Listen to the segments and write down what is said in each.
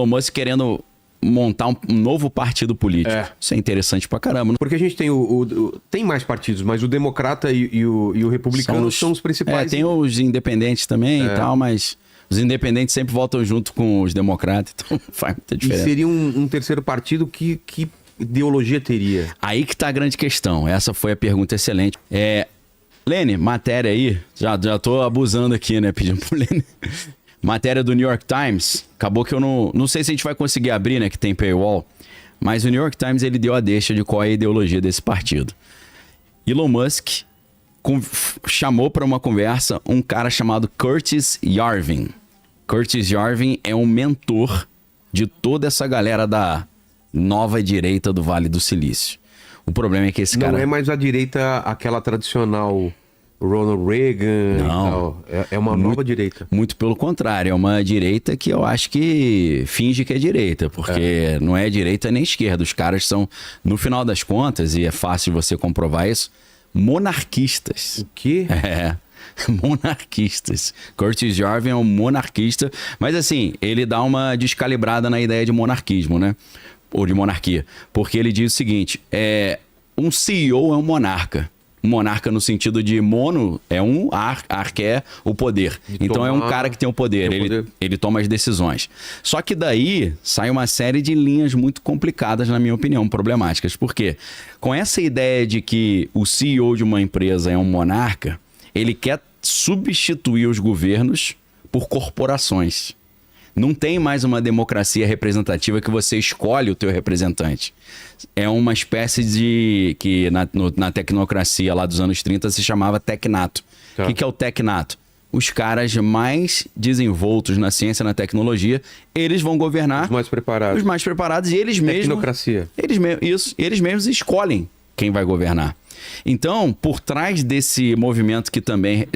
Musk querendo montar um novo partido político. Isso é interessante pra caramba. Porque a gente tem tem mais partidos, mas o democrata e o republicano são os principais. Tem os independentes também e tal, mas os independentes sempre votam junto com os democratas, então faz muita diferença. E seria um terceiro partido que ideologia teria? Aí que tá a grande questão. Essa foi a pergunta excelente. Lene, matéria aí, já tô abusando aqui, né, pedindo pro Lene. Matéria do New York Times, acabou que eu não sei se a gente vai conseguir abrir, né, que tem paywall, mas o New York Times ele deu a deixa de qual é a ideologia desse partido. Elon Musk chamou para uma conversa um cara chamado Curtis Yarvin. Curtis Yarvin é um mentor de toda essa galera da nova direita do Vale do Silício. O problema é que esse cara... Não é mais a direita, aquela tradicional Ronald Reagan. Não. E tal. É uma nova direita. Muito pelo contrário, é uma direita que eu acho que finge que é direita, porque não é direita nem esquerda. Os caras são, no final das contas, e é fácil você comprovar isso, monarquistas. O quê? Monarquistas. Curtis Yarvin é um monarquista, mas assim, ele dá uma descalibrada na ideia de monarquismo, né? Ou de monarquia. Porque ele diz o seguinte, um CEO é um monarca. Um monarca no sentido de mono é um que é o poder. Então é um cara que tem o poder. Ele toma as decisões. Só que daí sai uma série de linhas muito complicadas, na minha opinião, problemáticas. Por quê? Com essa ideia de que o CEO de uma empresa é um monarca, ele quer substituir os governos por corporações. Não tem mais uma democracia representativa que você escolhe o teu representante. É uma espécie de... que na tecnocracia lá dos anos 30 se chamava tecnato. O que é o tecnato? Os caras mais desenvoltos na ciência e na tecnologia, eles vão governar... Os mais preparados. Os mais preparados e eles mesmos... Tecnocracia. Eles mesmos escolhem quem vai governar. Então, por trás desse movimento que também...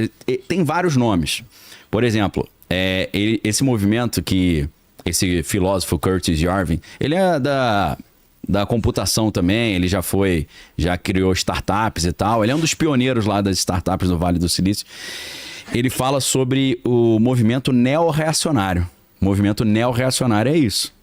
tem vários nomes. Por exemplo... esse movimento que esse filósofo Curtis Yarvin, ele é da computação também, ele já criou startups e tal, ele é um dos pioneiros lá das startups do Vale do Silício. Ele fala sobre o movimento neo-reacionário. O movimento neo-reacionário é isso.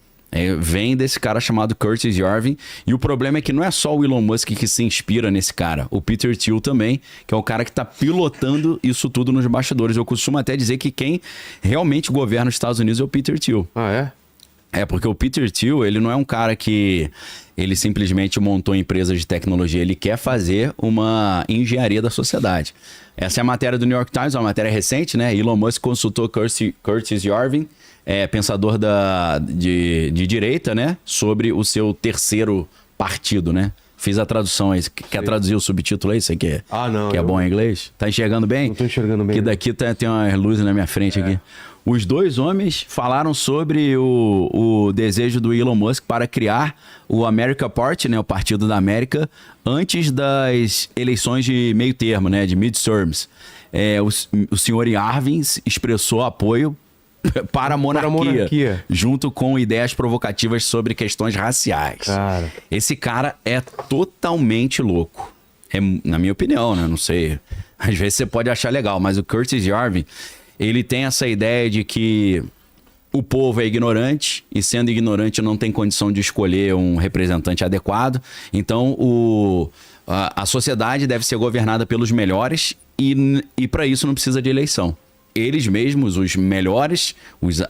Vem desse cara chamado Curtis Yarvin, e o problema é que não é só o Elon Musk que se inspira nesse cara, o Peter Thiel também, que é o cara que está pilotando isso tudo nos bastidores. Eu costumo até dizer que quem realmente governa os Estados Unidos é o Peter Thiel. Ah, é? Porque o Peter Thiel, ele não é um cara que ele simplesmente montou empresas de tecnologia, ele quer fazer uma engenharia da sociedade. Essa é a matéria do New York Times, uma matéria recente, né? Elon Musk consultou Curtis Yarvin, pensador de direita, né? Sobre o seu terceiro partido, né? Fiz a tradução aí. Quer traduzir o subtítulo aí? Você quer? Não. Que é bom em inglês? Tá enxergando bem? Não tô enxergando bem. Que daqui tem uma luz na minha frente aqui. Os dois homens falaram sobre o desejo do Elon Musk para criar o America Party, né? O Partido da América, antes das eleições de meio termo, né? De midterms. O senhor Yarvin expressou apoio para a monarquia, junto com ideias provocativas sobre questões raciais. Cara. Esse cara é totalmente louco. Na minha opinião, né? Não sei. Às vezes você pode achar legal, mas o Curtis Yarvin, ele tem essa ideia de que o povo é ignorante e, sendo ignorante, não tem condição de escolher um representante adequado. Então, a sociedade deve ser governada pelos melhores e para isso não precisa de eleição. Eles mesmos, os melhores,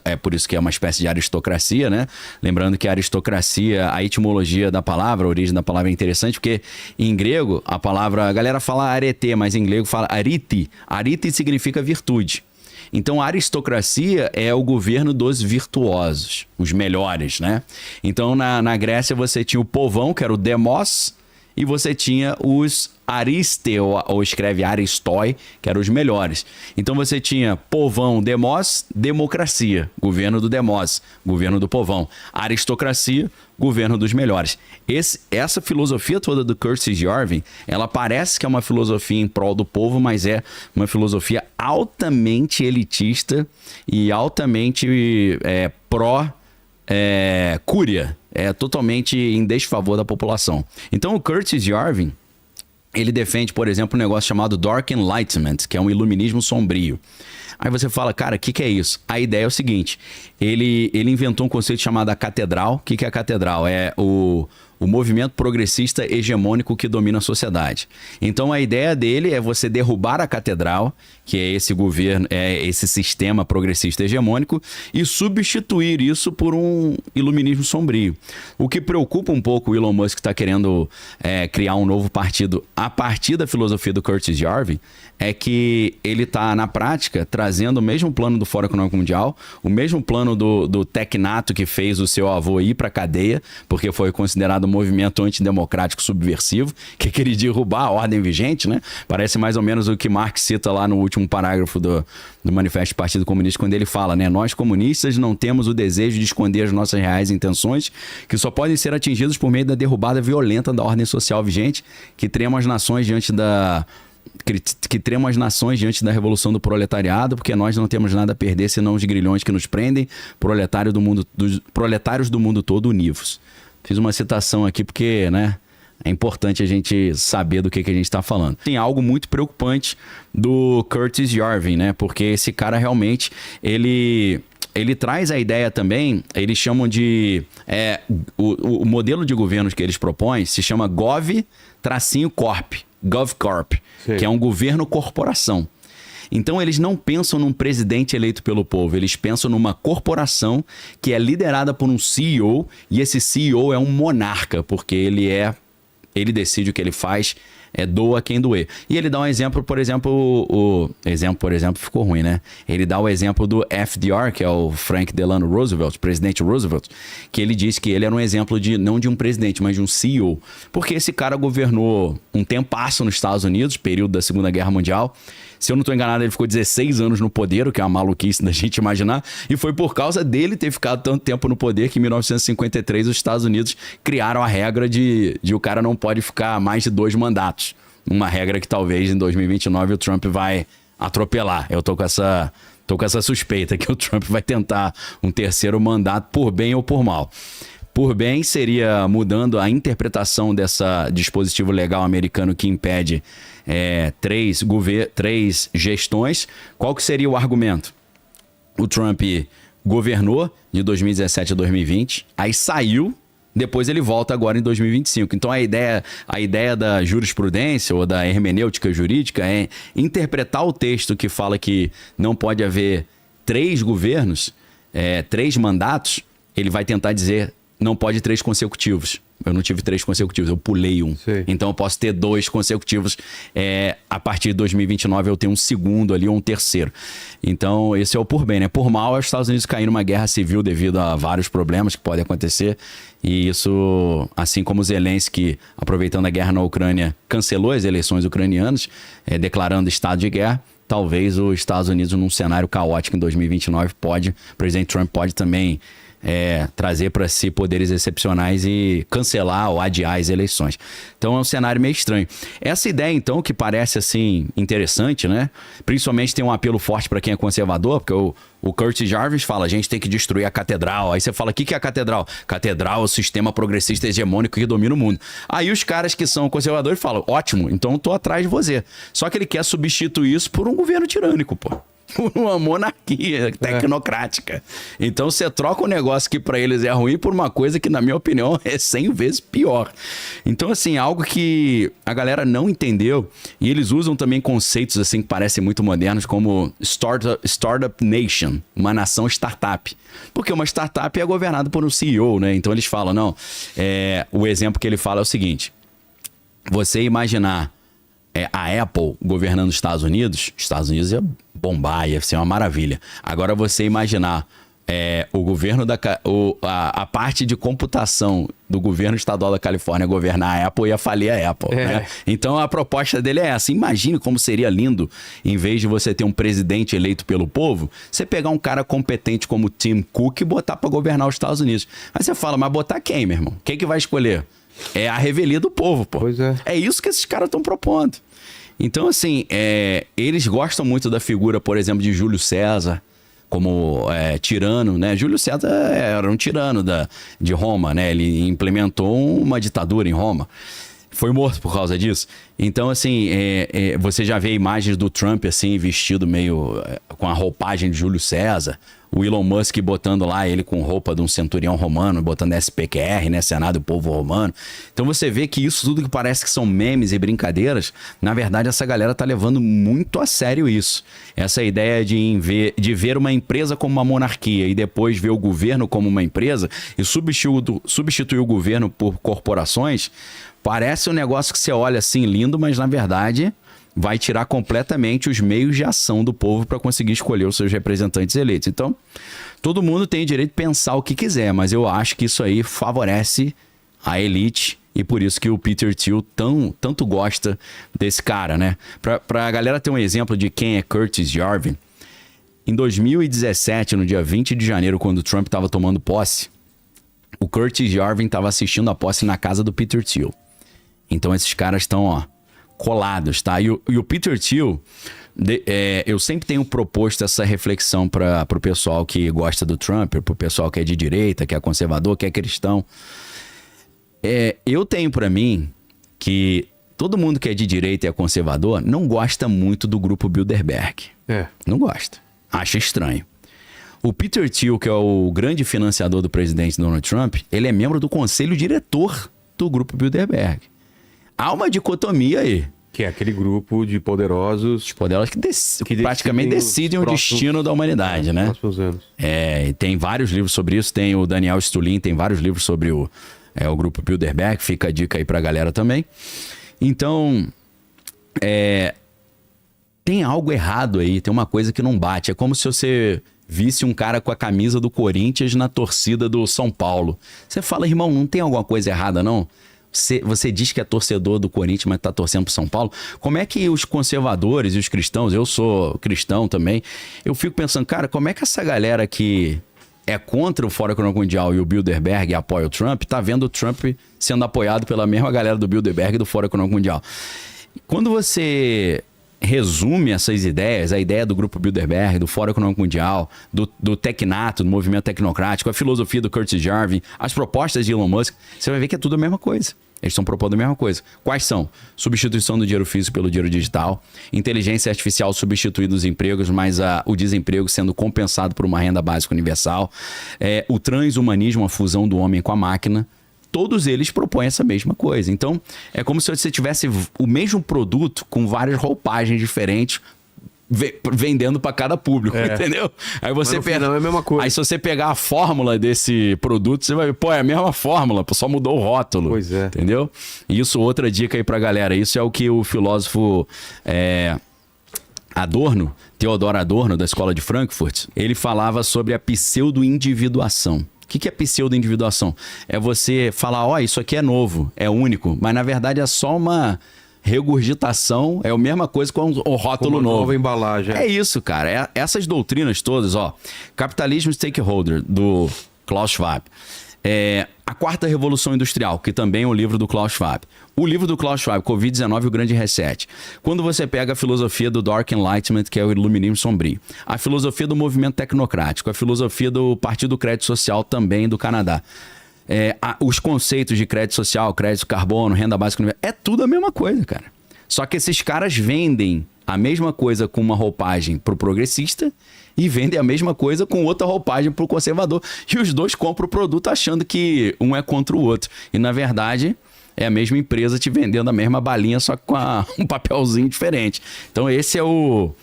é por isso que é uma espécie de aristocracia, né? Lembrando que a aristocracia, a etimologia da palavra, a origem da palavra é interessante, porque em grego a galera fala arete, mas em grego fala arite. Arite significa virtude. Então a aristocracia é o governo dos virtuosos, os melhores, né? Então na Grécia você tinha o povão, que era o demos, e você tinha os ariste, ou escreve aristoi, que eram os melhores. Então você tinha povão, demos, democracia, governo do demos, governo do povão. Aristocracia, governo dos melhores. Essa filosofia toda do Curtis Yarvin, ela parece que é uma filosofia em prol do povo, mas é uma filosofia altamente elitista e altamente cúria. É totalmente em desfavor da população. Então o Curtis Yarvin, ele defende, por exemplo, um negócio chamado Dark Enlightenment, que é um iluminismo sombrio. Aí você fala, cara, o que é isso? A ideia é o seguinte, ele inventou um conceito chamado a catedral. O que é a catedral? É o movimento progressista hegemônico que domina a sociedade. Então a ideia dele é você derrubar a catedral, que é esse governo, é esse sistema progressista hegemônico, e substituir isso por um iluminismo sombrio. O que preocupa um pouco o Elon Musk está querendo criar um novo partido a partir da filosofia do Curtis Yarvin, é que ele está, na prática, trazendo o mesmo plano do Fórum Econômico Mundial, o mesmo plano do tecnato que fez o seu avô ir para a cadeia, porque foi considerado um movimento antidemocrático subversivo, que queria derrubar a ordem vigente, né? Parece mais ou menos o que Marx cita lá no último parágrafo do Manifesto do Partido Comunista, quando ele fala, né? Nós comunistas não temos o desejo de esconder as nossas reais intenções, que só podem ser atingidas por meio da derrubada violenta da ordem social vigente, que trema as nações diante da revolução do proletariado, porque nós não temos nada a perder senão os grilhões que nos prendem, proletários do mundo todo univos. Fiz uma citação aqui porque, né, é importante a gente saber do que a gente está falando. Tem algo muito preocupante do Curtis Yarvin, né, porque esse cara realmente, ele traz a ideia também, eles chamam de... o modelo de governo que eles propõem se chama Gov-Corp, GovCorp, que é um governo-corporação. Então, eles não pensam num presidente eleito pelo povo, eles pensam numa corporação que é liderada por um CEO, e esse CEO é um monarca, porque ele decide o que ele faz, doa quem doer. E ele dá um exemplo, por exemplo, ficou ruim, né? Ele dá o exemplo do FDR, que é o Frank Delano Roosevelt, presidente Roosevelt, que ele disse que ele era um exemplo não de um presidente, mas de um CEO, porque esse cara governou um tempasso nos Estados Unidos, período da Segunda Guerra Mundial. Se eu não estou enganado, ele ficou 16 anos no poder, o que é uma maluquice da gente imaginar. E foi por causa dele ter ficado tanto tempo no poder que em 1953 os Estados Unidos criaram a regra de o cara não pode ficar mais de 2 mandatos. Uma regra que talvez em 2029 o Trump vai atropelar. Eu tô com essa suspeita que o Trump vai tentar um terceiro mandato por bem ou por mal. Por bem, seria mudando a interpretação dessa dispositivo legal americano que impede 3 gestões. Qual que seria o argumento? O Trump governou de 2017 a 2020, aí saiu, depois ele volta agora em 2025. Então a ideia da jurisprudência ou da hermenêutica jurídica é interpretar o texto que fala que não pode haver 3 governos, 3 mandatos, ele vai tentar dizer não pode 3 consecutivos. Eu não tive 3 consecutivos, eu pulei um. Sim. Então eu posso ter 2 consecutivos. A partir de 2029 eu tenho um segundo ali ou um terceiro. Então esse é o por bem, né? Por mal, os Estados Unidos caíram numa guerra civil devido a vários problemas que podem acontecer. E isso, assim como Zelensky, aproveitando a guerra na Ucrânia, cancelou as eleições ucranianas, declarando estado de guerra, talvez os Estados Unidos, num cenário caótico em 2029, o presidente Trump pode também trazer para si poderes excepcionais e cancelar ou adiar as eleições. Então é um cenário meio estranho. Essa ideia, então, que parece assim interessante, né? Principalmente tem um apelo forte para quem é conservador, porque o Curtis Jarvis fala, a gente tem que destruir a catedral. Aí você fala, o que é a catedral? Catedral é o sistema progressista hegemônico que domina o mundo. Aí os caras que são conservadores falam, ótimo, então eu tô atrás de você. Só que ele quer substituir isso por um governo tirânico, pô. Uma monarquia tecnocrática. Então você troca um negócio que para eles é ruim por uma coisa que, na minha opinião, é 100 vezes pior. Então, assim, algo que a galera não entendeu, e eles usam também conceitos assim que parecem muito modernos, como Startup Nation, uma nação startup. Porque uma startup é governada por um CEO, né? Então eles falam, não, o exemplo que ele fala é o seguinte, você imaginar a Apple governando os Estados Unidos ia bombar, ia ser uma maravilha. Agora você imaginar o governo a parte de computação do governo estadual da Califórnia governar a Apple, ia falir a Apple. Né? Então a proposta dele é essa. Imagine como seria lindo, em vez de você ter um presidente eleito pelo povo, você pegar um cara competente como Tim Cook e botar para governar os Estados Unidos. Aí você fala, mas botar quem, meu irmão? Quem que vai escolher? É a revelia do povo, pô. Pois é. É isso que esses caras estão propondo. Então, assim, eles gostam muito da figura, por exemplo, de Júlio César, como tirano, né? Júlio César era um tirano de Roma, né? Ele implementou uma ditadura em Roma. Foi morto por causa disso. Então, assim, você já vê imagens do Trump, assim, vestido meio com a roupagem de Júlio César. O Elon Musk botando lá ele com roupa de um centurião romano, botando SPQR, né? Senado do Povo Romano. Então você vê que isso tudo que parece que são memes e brincadeiras, na verdade essa galera tá levando muito a sério isso. Essa ideia de ver uma empresa como uma monarquia e depois ver o governo como uma empresa e substituir o governo por corporações, parece um negócio que você olha assim lindo, mas na verdade vai tirar completamente os meios de ação do povo para conseguir escolher os seus representantes eleitos. Então, todo mundo tem direito de pensar o que quiser, mas eu acho que isso aí favorece a elite e por isso que o Peter Thiel tanto gosta desse cara, né? Para a galera ter um exemplo de quem é Curtis Yarvin, em 2017, no dia 20 de janeiro, quando o Trump estava tomando posse, o Curtis Yarvin estava assistindo a posse na casa do Peter Thiel. Então, esses caras estão, colados, tá? E o Peter Thiel, eu sempre tenho proposto essa reflexão para o pessoal que gosta do Trump, para o pessoal que é de direita, que é conservador, que é cristão. Eu tenho para mim que todo mundo que é de direita e é conservador não gosta muito do grupo Bilderberg. Não gosta. Acha estranho. O Peter Thiel, que é o grande financiador do presidente Donald Trump, ele é membro do conselho diretor do grupo Bilderberg. Há uma dicotomia aí. Que é aquele grupo de poderosos... que praticamente decidem o destino da humanidade, né? Próximos anos. E tem vários livros sobre isso. Tem o Daniel Stulin, tem vários livros sobre o grupo Bilderberg. Fica a dica aí pra galera também. Então, tem algo errado aí. Tem uma coisa que não bate. É como se você visse um cara com a camisa do Corinthians na torcida do São Paulo. Você fala, irmão, não tem alguma coisa errada, não? Você diz que é torcedor do Corinthians, mas tá torcendo pro São Paulo. Como é que os conservadores e os cristãos, eu sou cristão também, eu fico pensando, cara, como é que essa galera que é contra o Fórum Econômico Mundial e o Bilderberg e apoia o Trump, tá vendo o Trump sendo apoiado pela mesma galera do Bilderberg e do Fórum Econômico Mundial? Quando você resume essas ideias, a ideia do grupo Bilderberg, do Fórum Econômico Mundial, do Tecnato, do movimento tecnocrático, a filosofia do Curtis Yarvin, as propostas de Elon Musk, você vai ver que é tudo a mesma coisa. Eles estão propondo a mesma coisa. Quais são? Substituição do dinheiro físico pelo dinheiro digital, inteligência artificial substituindo os empregos, mas o desemprego sendo compensado por uma renda básica universal, o transhumanismo, a fusão do homem com a máquina. Todos eles propõem essa mesma coisa. Então, é como se você tivesse o mesmo produto com várias roupagens diferentes vendendo para cada público, entendeu? Aí você pega, é a mesma coisa. Aí se você pegar a fórmula desse produto, você vai ver, é a mesma fórmula, só mudou o rótulo. Pois é. Entendeu? Isso, outra dica aí pra galera. Isso é o que o filósofo Adorno, Theodor Adorno, da Escola de Frankfurt, ele falava sobre a pseudo-individuação. O que é pseudo-individuação? É você falar, isso aqui é novo, é único, mas na verdade é só uma regurgitação, é a mesma coisa com o rótulo novo. Nova embalagem. É isso, cara. Essas doutrinas todas, Capitalismo Stakeholder, do Klaus Schwab. A Quarta Revolução Industrial, que também é o livro do Klaus Schwab. O livro do Klaus Schwab, Covid-19 e o Grande Reset. Quando você pega a filosofia do Dark Enlightenment, que é o Iluminismo Sombrio, a filosofia do movimento tecnocrático, a filosofia do Partido do Crédito Social também do Canadá, os conceitos de crédito social, crédito carbono, renda básica universal, é tudo a mesma coisa, cara. Só que esses caras vendem a mesma coisa com uma roupagem pro progressista e vendem a mesma coisa com outra roupagem pro conservador. E os dois compram o produto achando que um é contra o outro. E, na verdade, é a mesma empresa te vendendo a mesma balinha, só que com um papelzinho diferente. Então, esse é o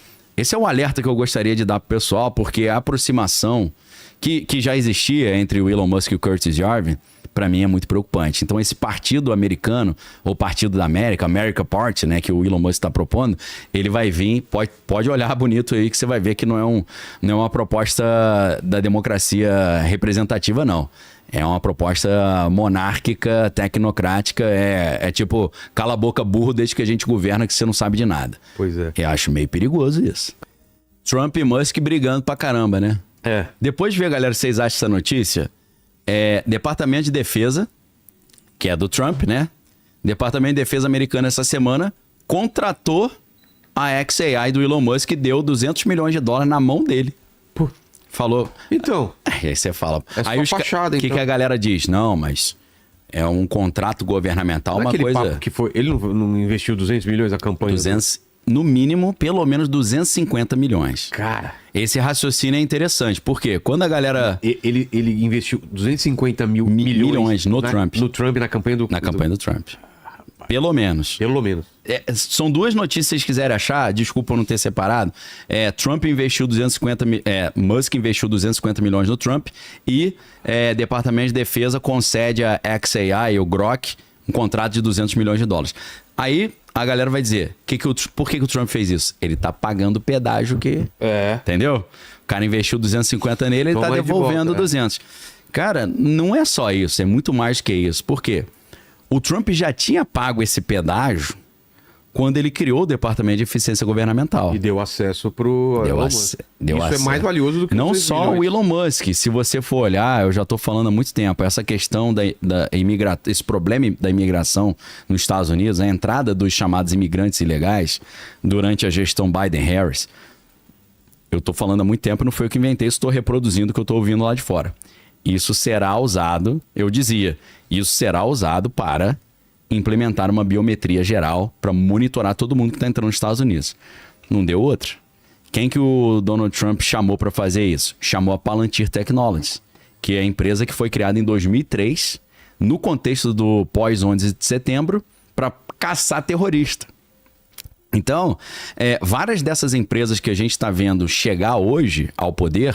alerta que eu gostaria de dar pro pessoal, porque a aproximação que já existia entre o Elon Musk e o Curtis Yarvin, para mim é muito preocupante. Então esse partido americano, ou Partido da América, America Party, né, que o Elon Musk está propondo, ele vai vir, pode olhar bonito aí que você vai ver que não é uma proposta da democracia representativa, não. É uma proposta monárquica, tecnocrática, é tipo, cala a boca burro desde que a gente governa que você não sabe de nada. Pois é. Eu acho meio perigoso isso. Trump e Musk brigando pra caramba, né? Depois de ver, galera, vocês acham essa notícia? Departamento de Defesa, que é do Trump, né? Departamento de Defesa americano essa semana contratou a XAI do Elon Musk e deu $200 milhões na mão dele. Pô. Falou. Então. Aí você fala. É só aí fachada, O que a galera diz? Não, mas É um contrato governamental, Não é uma aquele coisa... papo que foi... Ele não investiu 200 milhões na campanha? 200, no mínimo, pelo menos 250 milhões. Cara... Esse raciocínio é interessante, porque quando a galera... Ele investiu 250 milhões no Trump. No Trump, na campanha do... Na campanha do Trump. Pelo menos. Pelo menos. São duas notícias, se vocês quiserem achar, desculpa eu não ter separado. Trump investiu Musk investiu 250 milhões no Trump e Departamento de Defesa concede a XAI, o Grok, um contrato de 200 milhões de dólares. Aí a galera vai dizer, por que o Trump fez isso? Ele tá pagando o pedágio que... Entendeu? O cara investiu 250 nele, ele tá devolvendo 200. Cara, não é só isso, é muito mais que isso. Por quê? O Trump já tinha pago esse pedágio quando ele criou o Departamento de Eficiência Governamental. E deu acesso pro Elon Musk. Isso é mais valioso do que não só o Elon Musk. Se você for olhar, eu já estou falando há muito tempo, essa questão esse problema da imigração nos Estados Unidos, a entrada dos chamados imigrantes ilegais durante a gestão Biden-Harris, eu estou falando há muito tempo, não foi eu que inventei, estou reproduzindo o que eu estou ouvindo lá de fora. Isso será usado, eu dizia, isso será usado para implementar uma biometria geral para monitorar todo mundo que está entrando nos Estados Unidos. Não deu outra. Quem que o Donald Trump chamou para fazer isso? Chamou a Palantir Technologies, que é a empresa que foi criada em 2003, no contexto do pós-11 de setembro, para caçar terrorista. Então, várias dessas empresas que a gente está vendo chegar hoje ao poder,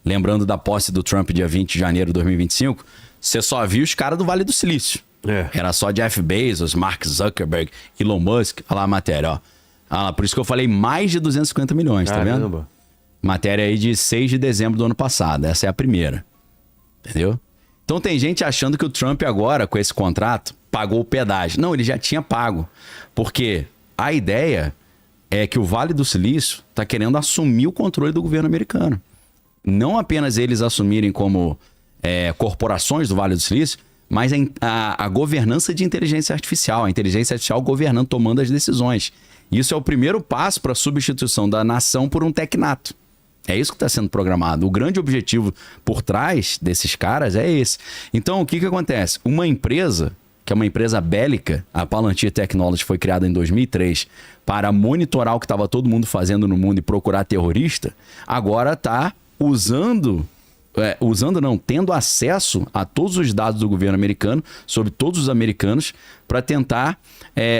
lembrando da posse do Trump dia 20 de janeiro de 2025, você só viu os caras do Vale do Silício. Era só Jeff Bezos, Mark Zuckerberg, Elon Musk. Olha lá a matéria, ó. Por isso que eu falei mais de 250 milhões, tá vendo? Matéria aí de 6 de dezembro do ano passado. Essa é a primeira. Entendeu? Então tem gente achando que o Trump agora, com esse contrato, pagou o pedágio. Não, ele já tinha pago. Porque a ideia é que o Vale do Silício está querendo assumir o controle do governo americano. Não apenas eles assumirem como corporações do Vale do Silício, mas a governança de inteligência artificial, a inteligência artificial governando, tomando as decisões. Isso é o primeiro passo para a substituição da nação por um tecnato. É isso que está sendo programado. O grande objetivo por trás desses caras é esse. Então, o que acontece? Uma empresa, que é uma empresa bélica, a Palantir Technologies foi criada em 2003 para monitorar o que estava todo mundo fazendo no mundo e procurar terrorista, agora está tendo acesso a todos os dados do governo americano, sobre todos os americanos, para tentar,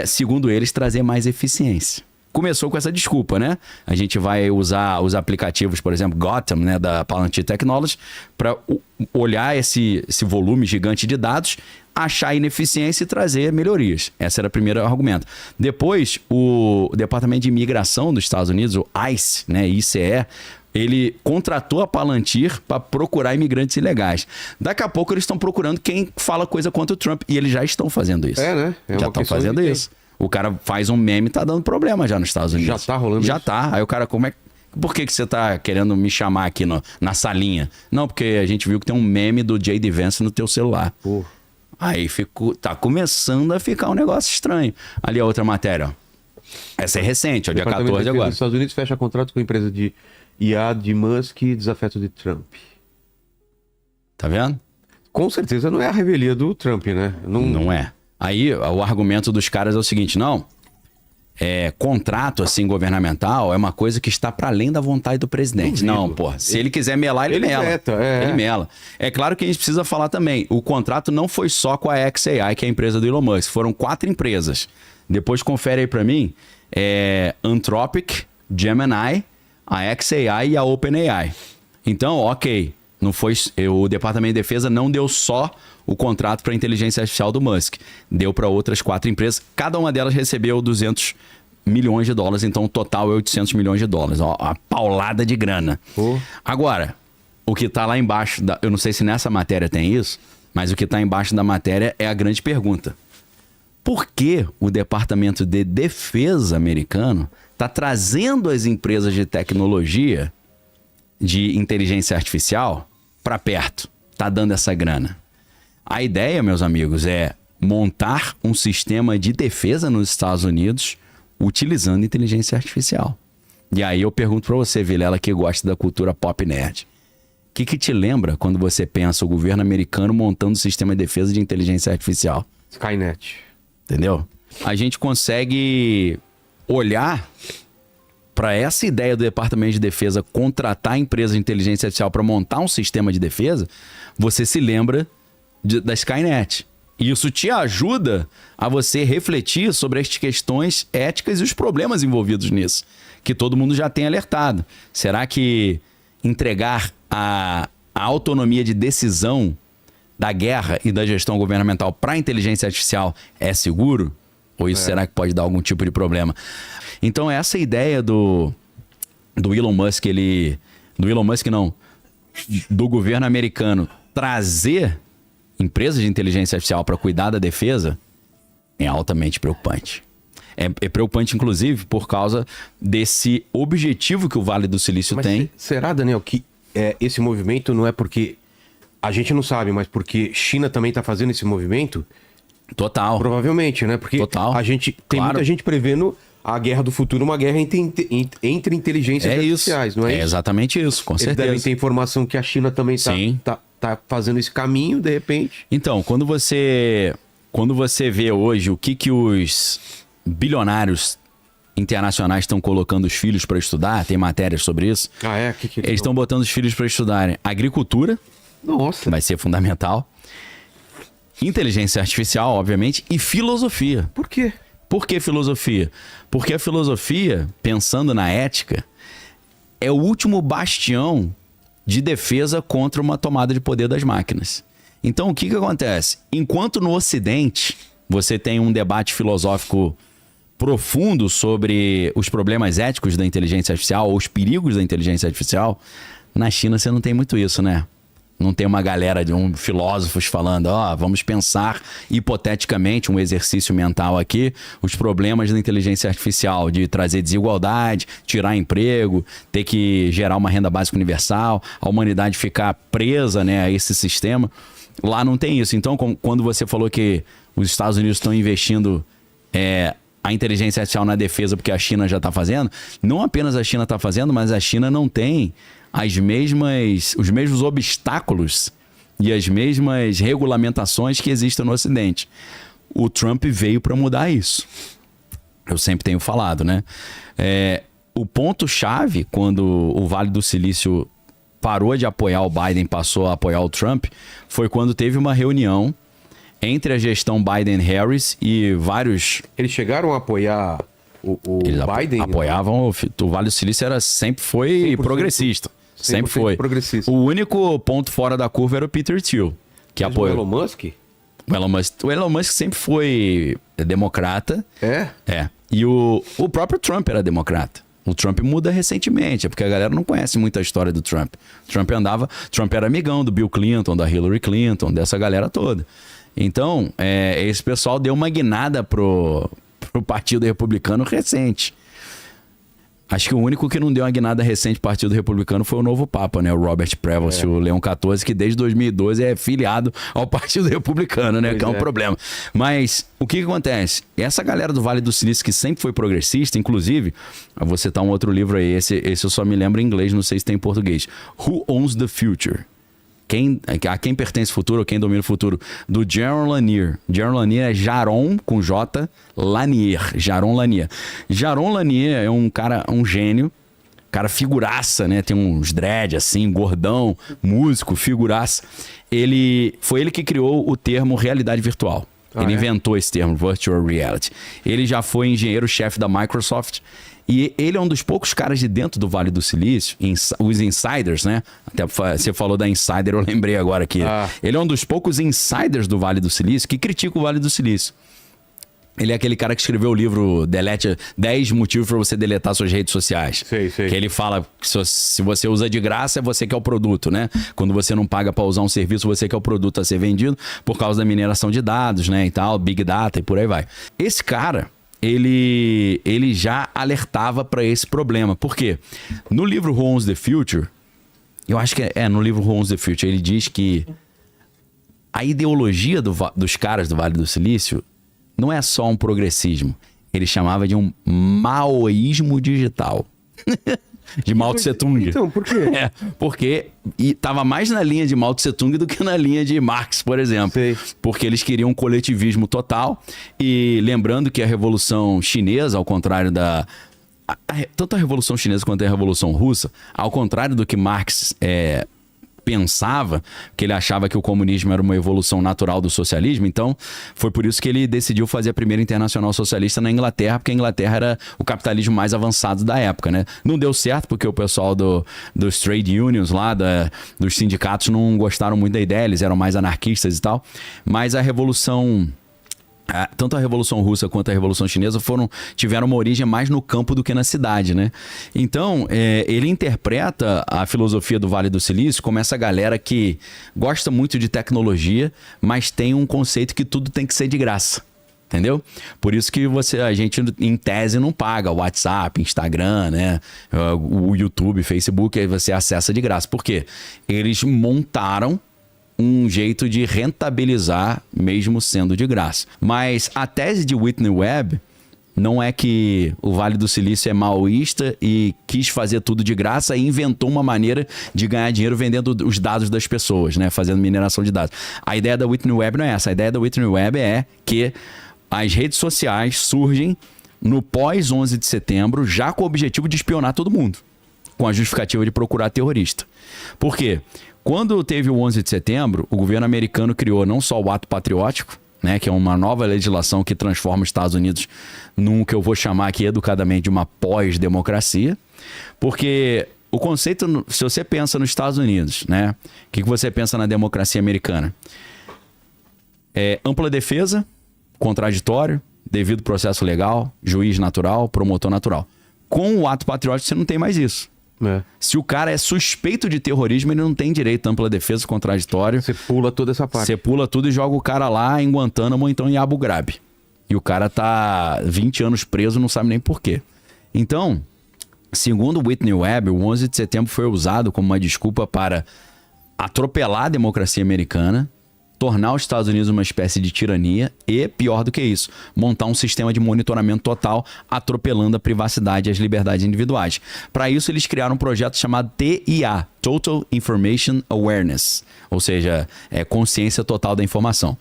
segundo eles, trazer mais eficiência. Começou com essa desculpa, né? A gente vai usar os aplicativos, por exemplo, Gotham, né, da Palantir Technologies, para olhar esse volume gigante de dados, achar ineficiência e trazer melhorias. Esse era o primeiro argumento. Depois, o Departamento de Imigração dos Estados Unidos, o ICE, né, ICE, ele contratou a Palantir para procurar imigrantes ilegais. Daqui a pouco eles estão procurando quem fala coisa contra o Trump. E eles já estão fazendo isso. Né? Já estão fazendo isso. O cara faz um meme e tá dando problema já nos Estados Unidos. Já tá rolando já isso? Tá. Aí o cara, por que você tá querendo me chamar aqui na salinha? Não, porque a gente viu que tem um meme do J.D. Vance no teu celular. Aí tá começando a ficar um negócio estranho. Ali a outra matéria, ó. Essa é recente, ó, dia 14 agora. Os Estados Unidos fecha contrato com a empresa de IA de Musk e desafeto de Trump. Tá vendo? Com certeza não é a revelia do Trump, né? Não é. Aí o argumento dos caras é o seguinte, contrato assim governamental é uma coisa que está para além da vontade do presidente. Não, porra, se ele quiser melar, ele mela. Ele mela. É claro que a gente precisa falar também, o contrato não foi só com a XAI, que é a empresa do Elon Musk, foram 4 empresas. Depois confere aí para mim, Anthropic, Gemini, a XAI e a OpenAI. Então, ok, não foi, o Departamento de Defesa não deu só o contrato para a inteligência artificial do Musk. Deu para outras 4 empresas. Cada uma delas recebeu 200 milhões de dólares. Então, o total é 800 milhões de dólares. Ó, a paulada de grana. Agora, o que está lá embaixo... eu não sei se nessa matéria tem isso, mas o que está embaixo da matéria é a grande pergunta. Por que o Departamento de Defesa americano está trazendo as empresas de tecnologia, de inteligência artificial, para perto? Está dando essa grana. A ideia, meus amigos, é montar um sistema de defesa nos Estados Unidos utilizando inteligência artificial. E aí eu pergunto para você, Vilela, que gosta da cultura pop nerd. que te lembra quando você pensa o governo americano montando um sistema de defesa de inteligência artificial? Skynet. Entendeu? A gente consegue olhar para essa ideia do Departamento de Defesa contratar a empresa de inteligência artificial para montar um sistema de defesa, você se lembra da Skynet. E isso te ajuda a você refletir sobre as questões éticas e os problemas envolvidos nisso, que todo mundo já tem alertado. Será que entregar a autonomia de decisão da guerra e da gestão governamental para a inteligência artificial é seguro? Ou isso será que pode dar algum tipo de problema? Então, essa ideia do Elon Musk, do governo americano trazer empresas de inteligência artificial para cuidar da defesa é altamente preocupante. É preocupante, inclusive, por causa desse objetivo que o Vale do Silício tem. Será, Daniel, que esse movimento não é porque a gente não sabe, mas porque China também está fazendo esse movimento? Total. Provavelmente, né? Porque Total. a gente tem muita gente prevendo a guerra do futuro, uma guerra entre inteligências artificiais, não é isso? É exatamente isso, com certeza. Eles devem ter informação que a China também tá fazendo esse caminho, de repente. Então, quando você vê hoje o que os bilionários internacionais estão colocando os filhos para estudar, tem matérias sobre isso. Eles estão botando os filhos para estudarem agricultura. Nossa. Que vai ser fundamental. Inteligência artificial, obviamente, e filosofia. Por quê? Por que filosofia? Porque a filosofia, pensando na ética, é o último bastião de defesa contra uma tomada de poder das máquinas. Então, o que acontece? Enquanto no Ocidente você tem um debate filosófico profundo sobre os problemas éticos da inteligência artificial, ou os perigos da inteligência artificial, na China você não tem muito isso, né? Não tem uma galera de filósofos falando, vamos pensar hipoteticamente, um exercício mental aqui, os problemas da inteligência artificial, de trazer desigualdade, tirar emprego, ter que gerar uma renda básica universal, a humanidade ficar presa, né, a esse sistema. Lá não tem isso. Então, quando você falou que os Estados Unidos estão investindo a inteligência artificial na defesa porque a China já está fazendo, não apenas a China está fazendo, mas a China não tem os mesmos obstáculos e as mesmas regulamentações que existem no Ocidente. O Trump veio para mudar isso. Eu sempre tenho falado, né? O ponto-chave, quando o Vale do Silício parou de apoiar o Biden, passou a apoiar o Trump, foi quando teve uma reunião entre a gestão Biden-Harris e vários... Eles chegaram a apoiar o Biden? Apoiavam. O Vale do Silício sempre foi progressista. Sempre foi. Progressista. O único ponto fora da curva era o Peter Thiel, que apoiou. O Elon Musk? O Elon Musk sempre foi democrata. É? E o próprio Trump era democrata. O Trump muda recentemente, porque a galera não conhece muito a história do Trump. Trump era amigão do Bill Clinton, da Hillary Clinton, dessa galera toda. Então, esse pessoal deu uma guinada pro Partido Republicano recente. Acho que o único que não deu uma guinada recente pro Partido Republicano foi o novo Papa, né? O Robert Prevost, o Leão XIV, que desde 2012 é filiado ao Partido Republicano, né? Que é um problema. Mas o que acontece? Essa galera do Vale do Silício, que sempre foi progressista, inclusive, eu vou citar um outro livro aí, esse eu só me lembro em inglês, não sei se tem em português. Who Owns the Future? A quem pertence o futuro ou quem domina o futuro? Do Jaron Lanier. Jaron Lanier é Jaron com J Lanier. Jaron Lanier. Jaron Lanier é um cara, um gênio, cara figuraça, né? Tem uns dread assim, gordão, músico, figuraça. Foi ele que criou o termo realidade virtual. Ele inventou esse termo, Virtual Reality. Ele já foi engenheiro-chefe da Microsoft. E ele é um dos poucos caras de dentro do Vale do Silício, os insiders, né? Até você falou da insider, eu lembrei agora aqui. Ele é um dos poucos insiders do Vale do Silício que critica o Vale do Silício. Ele é aquele cara que escreveu o livro 10 motivos para você deletar suas redes sociais. Sei. Que ele fala que se você usa de graça, é você que é o produto, né? Quando você não paga para usar um serviço, você que é o produto a ser vendido por causa da mineração de dados, né? E tal, Big Data e por aí vai. Esse cara... Ele já alertava para esse problema. Por quê? No livro Who Owns the Future, eu acho que no livro Who Owns the Future, ele diz que a ideologia dos caras do Vale do Silício não é só um progressismo. Ele chamava de um maoísmo digital. de Mao Tse Tung. Então, por quê? Porque estava mais na linha de Mao Tse Tung do que na linha de Marx, por exemplo. Sei. Porque eles queriam um coletivismo total. E lembrando que a Revolução Chinesa, ao contrário tanto a Revolução Chinesa quanto a Revolução Russa, ao contrário do que Marx pensava, que ele achava que o comunismo era uma evolução natural do socialismo, então foi por isso que ele decidiu fazer a primeira internacional socialista na Inglaterra, porque a Inglaterra era o capitalismo mais avançado da época, né? Não deu certo porque o pessoal dos trade unions lá, dos sindicatos não gostaram muito da ideia, eles eram mais anarquistas e tal, mas a revolução... Tanto a Revolução Russa quanto a Revolução Chinesa tiveram uma origem mais no campo do que na cidade, né? Então, ele interpreta a filosofia do Vale do Silício como essa galera que gosta muito de tecnologia, mas tem um conceito que tudo tem que ser de graça. Entendeu? Por isso que a gente, em tese, não paga o WhatsApp, Instagram, né? O YouTube, Facebook, aí você acessa de graça. Por quê? Eles montaram um jeito de rentabilizar mesmo sendo de graça. Mas a tese de Whitney Webb não é que o Vale do Silício é maoísta e quis fazer tudo de graça e inventou uma maneira de ganhar dinheiro vendendo os dados das pessoas, né? Fazendo mineração de dados. A ideia da Whitney Webb não é essa. A ideia da Whitney Webb é que as redes sociais surgem no pós 11 de setembro já com o objetivo de espionar todo mundo, com a justificativa de procurar terrorista. Por quê? Quando teve o 11 de setembro, o governo americano criou não só o ato patriótico, né, que é uma nova legislação que transforma os Estados Unidos num que eu vou chamar aqui educadamente de uma pós-democracia, porque o conceito, se você pensa nos Estados Unidos, né, o que você pensa na democracia americana? Ampla defesa, contraditório, devido processo legal, juiz natural, promotor natural. Com o ato patriótico você não tem mais isso. Se o cara é suspeito de terrorismo, ele não tem direito à ampla defesa, contraditório. Você pula toda essa parte. Você pula tudo e joga o cara lá em Guantánamo ou então em Abu Ghraib. E o cara tá 20 anos preso, não sabe nem por quê. Então, segundo Whitney Webb, o 11 de setembro foi usado como uma desculpa para atropelar a democracia americana, tornar os Estados Unidos uma espécie de tirania e, pior do que isso, montar um sistema de monitoramento total, atropelando a privacidade e as liberdades individuais. Para isso, eles criaram um projeto chamado TIA, Total Information Awareness, ou seja, consciência total da informação.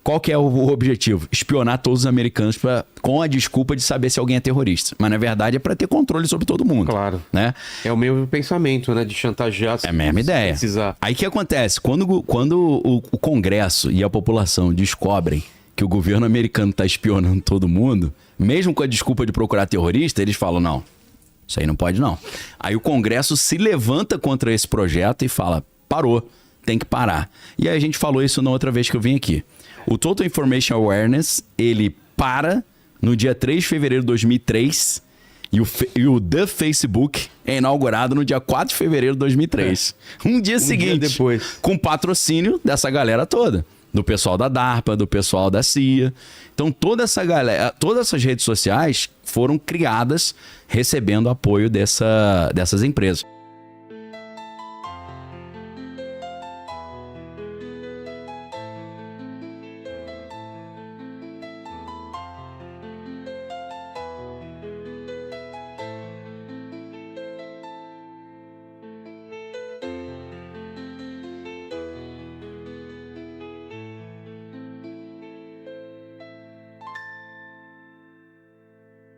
Qual que é o objetivo? Espionar todos os americanos com a desculpa de saber se alguém é terrorista. Mas, na verdade, é para ter controle sobre todo mundo. Claro. Né? É o mesmo pensamento, né? De chantagear. É a mesma ideia. Precisar. Aí o que acontece? Quando o Congresso e a população descobrem que o governo americano está espionando todo mundo, mesmo com a desculpa de procurar terrorista, eles falam, não, isso aí não pode não. Aí o Congresso se levanta contra esse projeto e fala, parou, tem que parar. E aí a gente falou isso na outra vez que eu vim aqui. O Total Information Awareness, ele para no dia 3 de fevereiro de 2003 e o The Facebook é inaugurado no dia 4 de fevereiro de 2003. Um dia seguinte, depois. Com patrocínio dessa galera toda. Do pessoal da DARPA, do pessoal da CIA. Então toda essa galera, todas essas redes sociais foram criadas recebendo apoio dessas empresas.